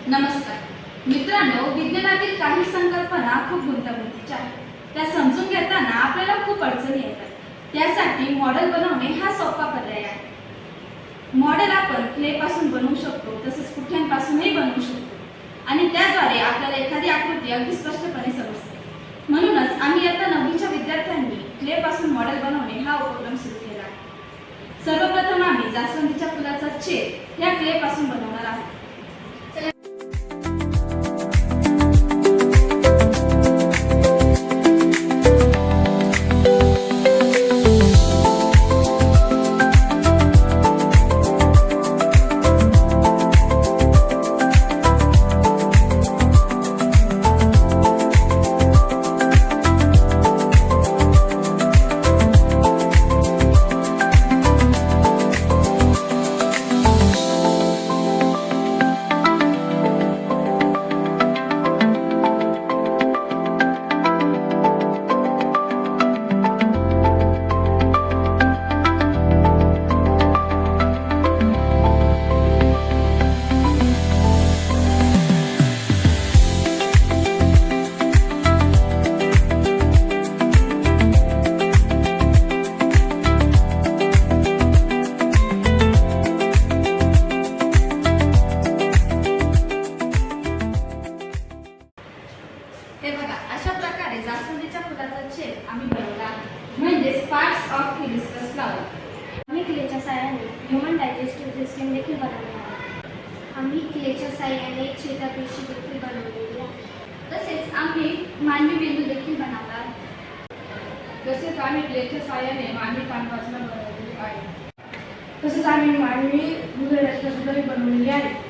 नमस्कार मित्रांनो, विज्ञानातील काही संकल्पना खूप गुंतागुंतीच्या आहेत। त्या समजून घेताना आपल्याला खूप अडचणी येतात। त्यासाठी मॉडेल बनवणे हा सोपा पर्याय आहे। मॉडेल आपण क्ले पासून बनवू शकतो, तसेच पुठ्यांपासूनही बनवू शकतो आणि त्याद्वारे आपल्याला एखादी आकृती अगदी स्पष्टपणे समजते। म्हणूनच आम्ही आता 9वीच्या विद्यार्थ्यांनी क्ले पासून मॉडेल बनवणे हा उपक्रम सुरू केला आहे। सर्वप्रथम आम्ही जास्वंदीच्या फुलाचा छेद या क्ले पासून बनवणार आहोत। हे बघा, अशा प्रकारे जास्वंदीच्या फुलाचा छेद आम्ही बनवला आहे, म्हणजेच पार्ट्स ऑफ हिबिस्कस फ्लावर। आम्ही क्लेच्या साहाय्याने ह्यूमन डायजेस्टिव्ह सिस्टीम देखील बनवली आहे। आम्ही क्लेच्या साहाय्याने चेतापेशी देखील बनवलेली आहे। तसेच आम्ही मानवी बिंदू देखील बनवला आहे। तसेच आम्ही क्लेच्या साहाय्याने मानवी कानपासून बनवलेली आहे। तसेच आम्ही मानवी हृदय रचना सुद्धा बनवलेली आहे।